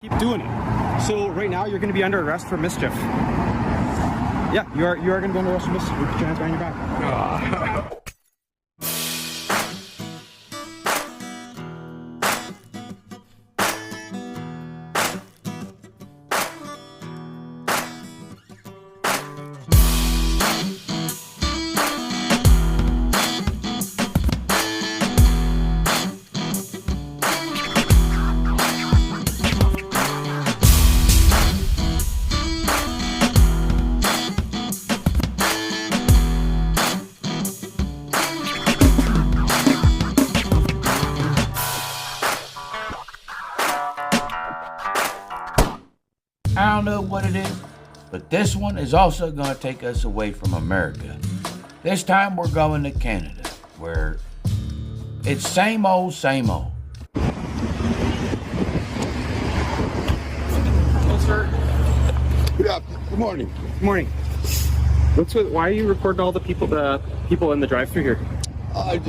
Keep doing it. So right now you're going to be under arrest for mischief. Yeah, you are going to be under arrest for mischief. Put your hands behind your back. I don't know what it is, but this one is also going to take us away from America. This time we're going to Canada, where it's same old, same old. Hello, sir. Yeah, good morning. Good morning. Why are you recording all the people in the drive-thru here? I'm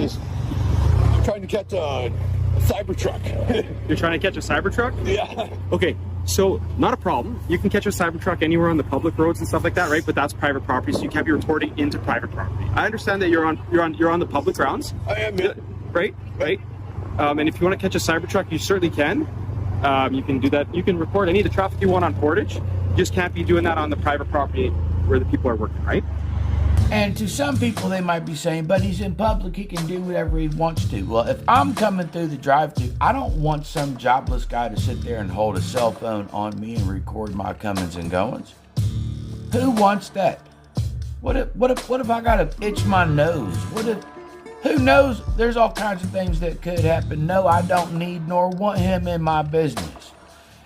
trying to catch a Cybertruck. You're trying to catch a Cybertruck? Yeah. Okay, so not a problem. You can catch a Cybertruck anywhere on the public roads and stuff like that, right? But that's private property, so you can't be reporting into private property. I understand that you're on the public grounds. I am, yeah. Right. And if you want to catch a Cybertruck, you certainly can. You can do that. You can report any of the traffic you want on Portage. You just can't be doing that on the private property where the people are working, right? And to some people, they might be saying, but he's in public, he can do whatever he wants to. Well, if I'm coming through the drive-thru, I don't want some jobless guy to sit there and hold a cell phone on me and record my comings and goings. Who wants that? What if I gotta itch my nose? Who knows? There's all kinds of things that could happen. No, I don't need nor want him in my business.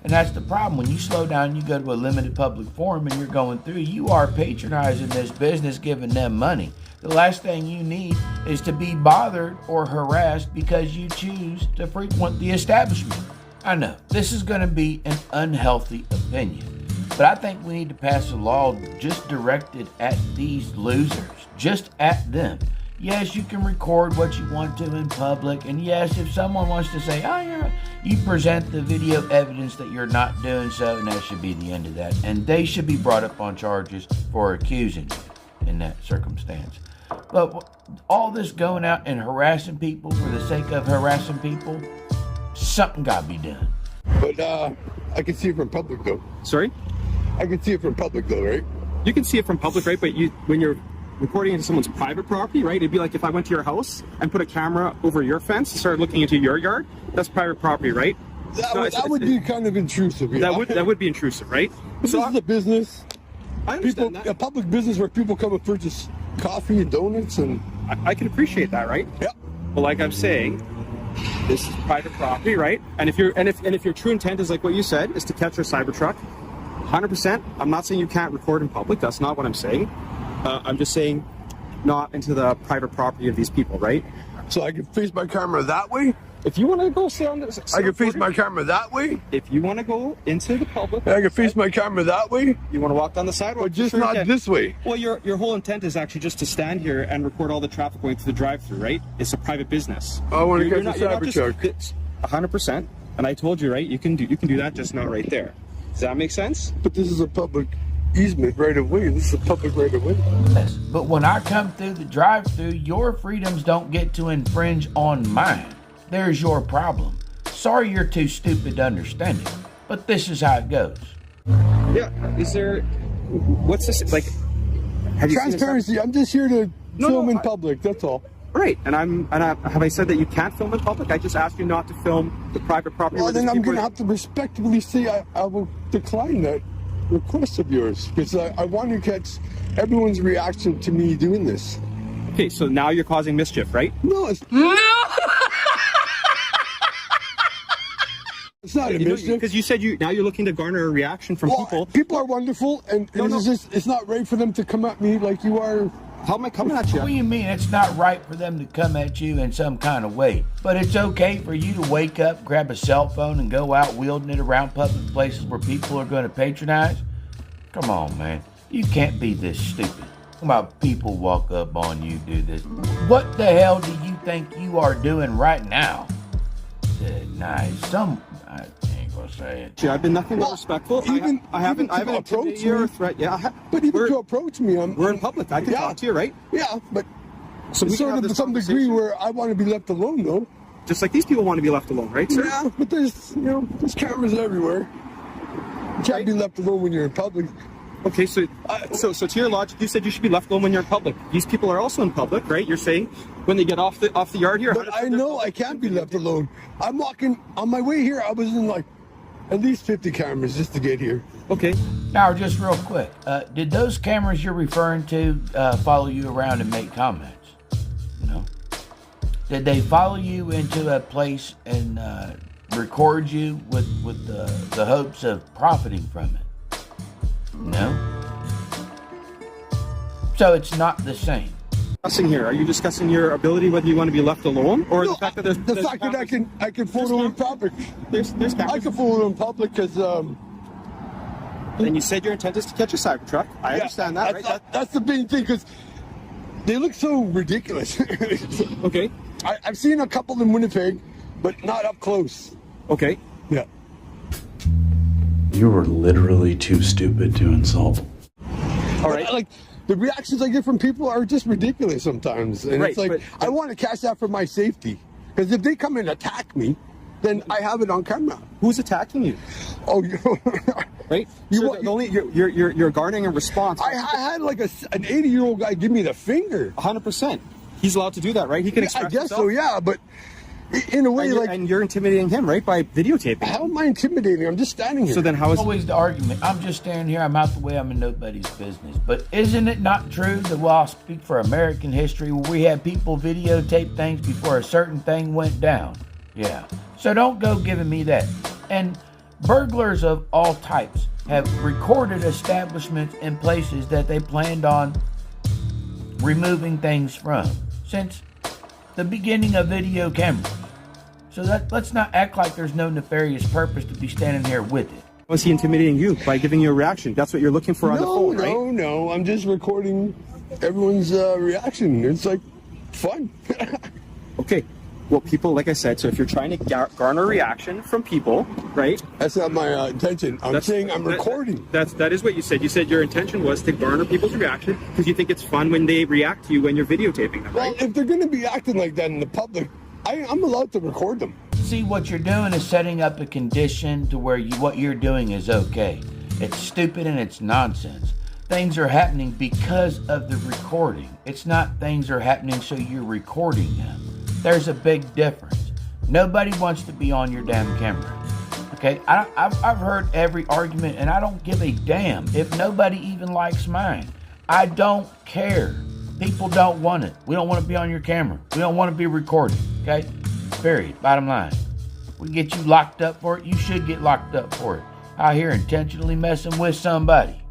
And that's the problem. When you slow down and you go to a limited public forum and you're going through, you are patronizing this business, giving them money. The last thing you need is to be bothered or harassed because you choose to frequent the establishment. I know, this is going to be an unhealthy opinion, but I think we need to pass a law just directed at these losers, just at them. Yes, you can record what you want to in public, and yes, if someone wants to say, oh, yeah, you present the video evidence that you're not doing so, and that should be the end of that. And they should be brought up on charges for accusing you in that circumstance. But all this going out and harassing people for the sake of harassing people, something got to be done. But I can see it from public, though. Sorry? I can see it from public, though, right? You can see it from public, right? But when you're recording into someone's private property, right? It'd be like if I went to your house and put a camera over your fence and started looking into your yard. That's private property, right? That would be kind of intrusive. Yeah. That would be intrusive, right? This is a business. I understand that. A public business where people come and purchase coffee and donuts, and I can appreciate that, right? Yeah. But like I'm saying, this is private property, right? And if your true intent is like what you said, is to catch your Cybertruck, 100%. I'm not saying you can't record in public. That's not what I'm saying. I'm just saying not into the private property of these people, right? So I can face my camera that way? If you want to go sit on this... I can face my camera that way? If you want to go into the public... I can face my camera that way? You want to walk down the sidewalk? But just not this way. Well, your whole intent is actually just to stand here and record all the traffic going through the drive-thru, right? It's a private business. I want to catch a Cybertruck. 100%. And I told you, right? You can do that, just not right there. Does that make sense? But this is a public easement right of way. This is a public right of way. Yes, but when I come through the drive-thru, your freedoms don't get to infringe on mine. There's your problem. Sorry you're too stupid to understand it, but this is how it goes. Yeah. What's this like? Have you Transparency. I'm just here to film in public. That's all. Right. And have I said that you can't film in public? I just asked you not to film the private property. Well, then I'm going to have to respectfully say I will decline that request of yours, because I want to catch everyone's reaction to me doing this. Okay, so now you're causing mischief, right? No, it's not a mischief. Because you said now you're looking to garner a reaction from people. People are wonderful, and it's not right for them to come at me like you are. How am I coming at you? What do you mean it's not right for them to come at you in some kind of way? But it's okay for you to wake up, grab a cell phone, and go out wielding it around public places where people are going to patronize? Come on, man. You can't be this stupid. About people walk up on you, do this. What the hell do you think you are doing right now? Nice. I ain't gonna to say it. I've been nothing but respectful. I haven't approached you or me. threat. Yeah, But even to approach me, we're in public. I can talk to you, right? Yeah, but So we can sort have of to this some degree conversation. where I want to be left alone, though. Just like these people want to be left alone, right, sir? Yeah, but there's cameras everywhere. You can't be left alone when you're in public. Okay, so to your logic, you said you should be left alone when you're in public. These people are also in public, right? You're saying when they get off the yard here. But I know I can't be left alone. I'm walking on my way here. I was in like at least 50 cameras just to get here. Okay. Now, just real quick, did those cameras you're referring to follow you around and make comments? No. Did they follow you into a place and record you with the hopes of profiting from it? No. So it's not the same. Discussing here. Are you discussing your ability whether you want to be left alone, or No, the fact that there's the fact that I can photo in public. There's I cameras. can photo in public because And you said your intent is to catch a Cybertruck. I understand that, right? That's the main thing because they look so ridiculous. Okay. I've seen a couple in Winnipeg, but not up close. Okay. Yeah. You were literally too stupid to insult. All right. Like the reactions I get from people are just ridiculous sometimes, and Right, it's like but- I want to catch that for my safety because if they come and attack me, then I have it on camera. Who's attacking you? Oh, Right. You're garnering a response. I had like an 80-year-old guy give me the finger. 100%. He's allowed to do that, right? He can express I guess himself. so, yeah, but in a way, And you're intimidating him, right, by videotaping. how am I intimidating? I'm just standing here. So then how is Always the argument. I'm just standing here. I'm out the way. I'm in nobody's business. But isn't it not true that while I speak for American history, where we had people videotape things before a certain thing went down? Yeah. So don't go giving me that. And burglars of all types have recorded establishments and places that they planned on removing things from since the beginning of video cameras. So let's not act like there's no nefarious purpose to be standing here with it. was he intimidating you by giving you a reaction? That's what you're looking for on the phone, right? No. I'm just recording everyone's reaction. It's like fun. Okay. Well, people, like I said, so if you're trying to garner a reaction from people, right? That's not my intention. I'm saying I'm recording. That is what you said. You said your intention was to garner people's reaction because you think it's fun when they react to you when you're videotaping them, Well, right? if they're going to be acting like that in the public, I'm allowed to record them. See, what you're doing is setting up a condition to where what you're doing is okay. It's stupid and it's nonsense. Things are happening because of the recording. It's not things are happening so you're recording them. There's a big difference. Nobody wants to be on your damn camera. Okay, I've heard every argument and I don't give a damn if nobody even likes mine. I don't care. People don't want it. We don't want to be on your camera. We don't want to be recorded. Okay? Period. Bottom line. We get you locked up for it. You should get locked up for it. Out here intentionally messing with somebody.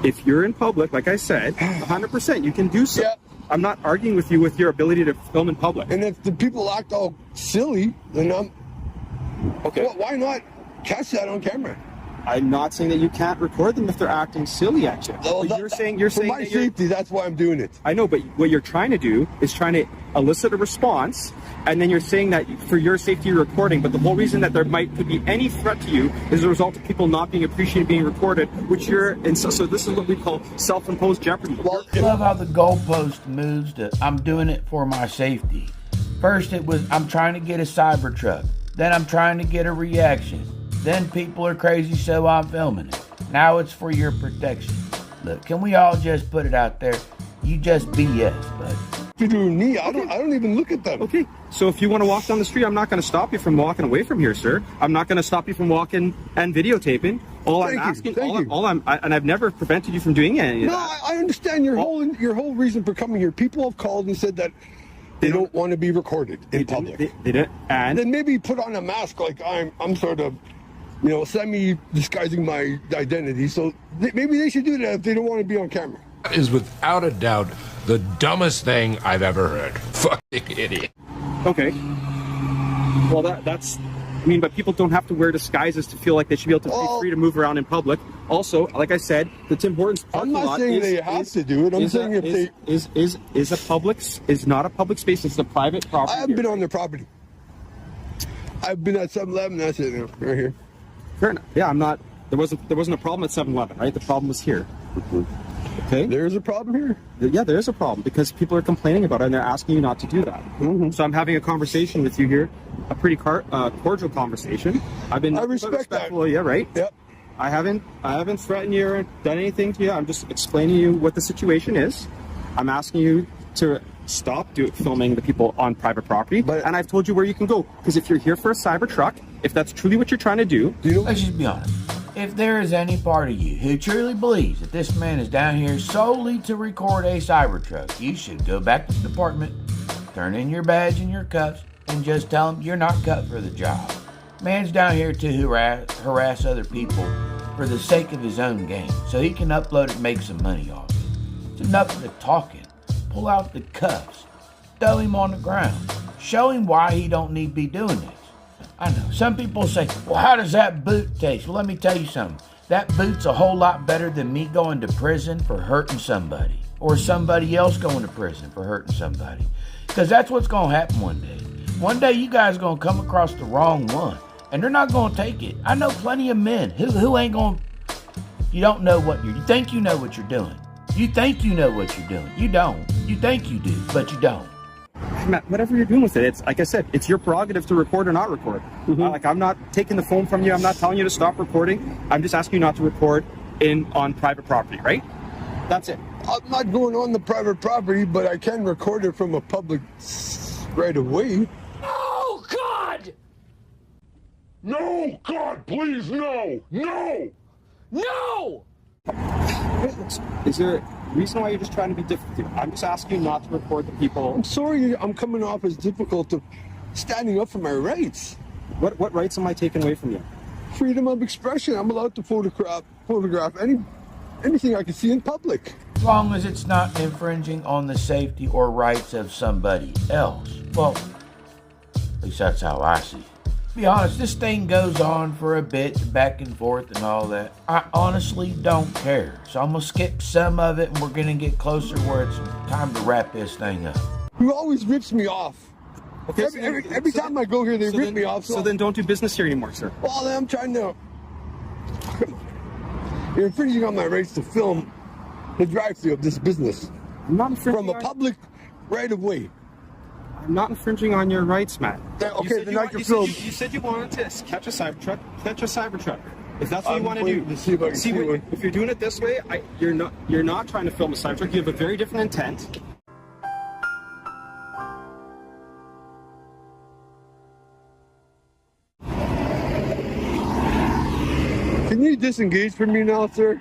If you're in public, like I said, 100%, you can do so. Yeah. I'm not arguing with you with your ability to film in public. And if the people act all silly, then Okay. well, why not catch that on camera? I'm not saying that you can't record them if they're acting silly at you. Well, But you're saying for my that you're- safety, that's why I'm doing it. I know, but what you're trying to do is trying to elicit a response, and then you're saying that for your safety you're recording, but the whole reason that there could be any threat to you is a result of people not being appreciated being recorded, which so this is what we call self-imposed jeopardy. Well, I love how the goalpost moves to I'm doing it for my safety. First it was I'm trying to get a Cybertruck. Then I'm trying to get a reaction. Then people are crazy, so I'm filming it. Now it's for your protection. Look, can we all just put it out there? You just BS, bud. to do me, I don't even look at them. Okay, so if you want to walk down the street, I'm not going to stop you from walking away from here, sir. I'm not going to stop you from walking and videotaping. And I've never prevented you from doing any of No, that. I understand your whole reason for coming here. People have called and said that they don't want to be recorded in public. They did, and Then maybe put on a mask like I'm sort of, semi-disguising my identity. So maybe they should do that if they don't want to be on camera. That is without a doubt the dumbest thing I've ever heard. Fucking idiot. okay. Well, that's. I mean, but people don't have to wear disguises to feel like they should be able to be free to move around in public. Also, like I said, the Tim Hortons I'm parking not lot saying they have to do it. I'm saying if they is not a public space. It's a private property. I haven't been on their property. I've been at 7-Eleven. That's it now, right here. Fair enough. Yeah, I'm not. There wasn't a problem at 7-Eleven, right? The problem was here. Okay. There's a problem here? Yeah, there is a problem because people are complaining about it and they're asking you not to do that. So I'm having a conversation with you here, a pretty cordial conversation. I respect that. Yeah, right? Yep. I haven't threatened you or done anything to you. I'm just explaining to you what the situation is. I'm asking you to stop filming the people on private property. And I've told you where you can go. Because if you're here for a cyber truck, if that's truly what you're trying to do... Let's just be honest. If there is any part of you who truly believes that this man is down here solely to record a cyber truck, you should go back to the department, turn in your badge and your cuffs, and just tell him you're not cut for the job. Man's down here to harass other people for the sake of his own gain, so he can upload it and make some money off it. It's enough of the talking. Pull out the cuffs, throw him on the ground, show him why he don't need to be doing this. I know, some people say, well, how does that boot taste? Well, let me tell you something. That boot's a whole lot better than me going to prison for hurting somebody, or somebody else going to prison for hurting somebody. Because that's what's going to happen one day. One day you guys are going to come across the wrong one, and they're not going to take it. I know plenty of men who ain't going to... You don't know what you think you know what you're doing. You think you know what you're doing. You don't. You think you do, but you don't. Matt, whatever you're doing with it, it's like I said, it's your prerogative to record or not record. Like I'm not taking the phone from you. I'm not telling you to stop recording. I'm just asking you not to record on private property, right? That's it. I'm not going on the private property, but I can record it from a public right away. Oh, God! No, God, please, no! No! No! Is there a reason why you're just trying to be difficult? I'm just asking you not to record the people. I'm sorry I'm coming off as difficult of standing up for my rights. What rights am I taking away from you? Freedom of expression. I'm allowed to photograph anything I can see in public. As long as it's not infringing on the safety or rights of somebody else. Well, at least that's how I see it. Be honest, this thing goes on for a bit, back and forth and all that. I honestly don't care. So I'm going to skip some of it and we're going to get closer where it's time to wrap this thing up. Who always rips me off? Okay, every time I go here, they rip me off. So then don't do business here anymore, sir. Well, I'm trying to... You're infringing on my rights to film the drive-thru of this business. I'm not infringing from a public right-of-way. I'm not infringing on your rights, Matt. Okay, then I can film. You said you wanted to catch a cyber truck. Catch a cyber truck. If that's what you want to do. To see if I can see one. If you're doing it this way, you're not trying to film a cyber truck. You have a very different intent. Can you disengage from me now, sir?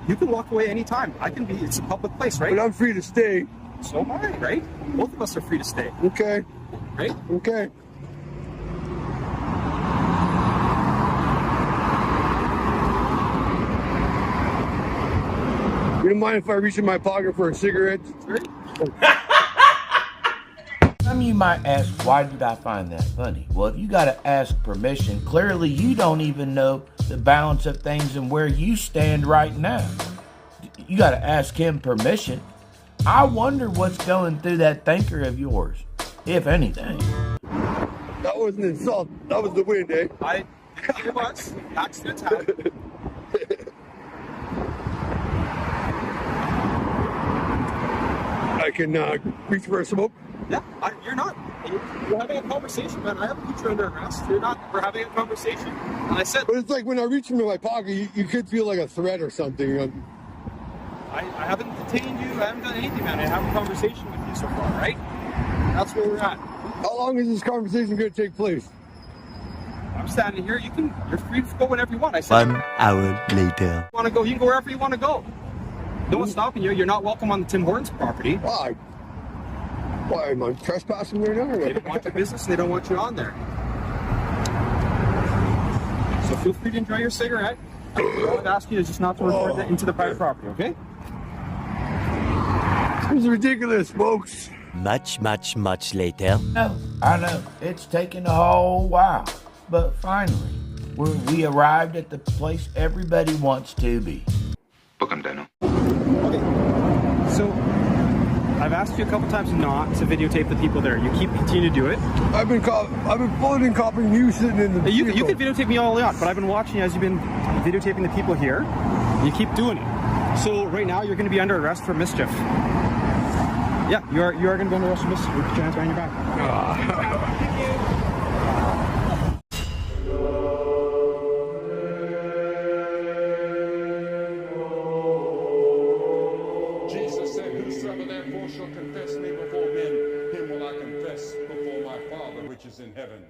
You can walk away anytime. It's a public place, right? But I'm free to stay. So am I, right? Both of us are free to stay. Okay. Right? Okay. You don't mind if I reach in my pocket for a cigarette? Some of you might ask, why did I find that funny? Well, if you got to ask permission, clearly you don't even know the balance of things and where you stand right now. You got to ask him permission. I wonder what's going through that thinker of yours, if anything. That wasn't an insult. That was the wind, eh? It was. Accidents happen. I can reach for a smoke. Yeah, you're not. We're having a conversation, man. I haven't put you under arrest. You're not. We're having a conversation. And I said... But it's like when I reach into my pocket, you could feel like a threat or something. I haven't detained you. I haven't done anything, man. I have a conversation with you so far, right? That's where we're at. How long is this conversation going to take place? I'm standing here. You're free to go whenever you want. I said 1 hour later. You want to go? You can go wherever you want to go. No one's stopping you. You're not welcome on the Tim Hortons property. Why? Why am I trespassing right now? They don't want your business and they don't want you on there. So feel free to enjoy your cigarette. I would ask you to just not to record that into the private property, okay? This is ridiculous, folks. Much later. No, I know. It's taken a whole while. But finally, we arrived at the place everybody wants to be. Okay. So, I've asked you a couple times not to videotape the people there. You keep continuing to do it. I've been bulletin copying you sitting in the You vehicle. can videotape me all the way out, but I've been watching as you've been videotaping the people here. You keep doing it. So right now you're going to be under arrest for mischief. Yeah, you are going to be under arrest for mischief. Put your hands behind your back. Jesus said, whosoever therefore shall confess me before men, him will I confess before my Father which is in heaven.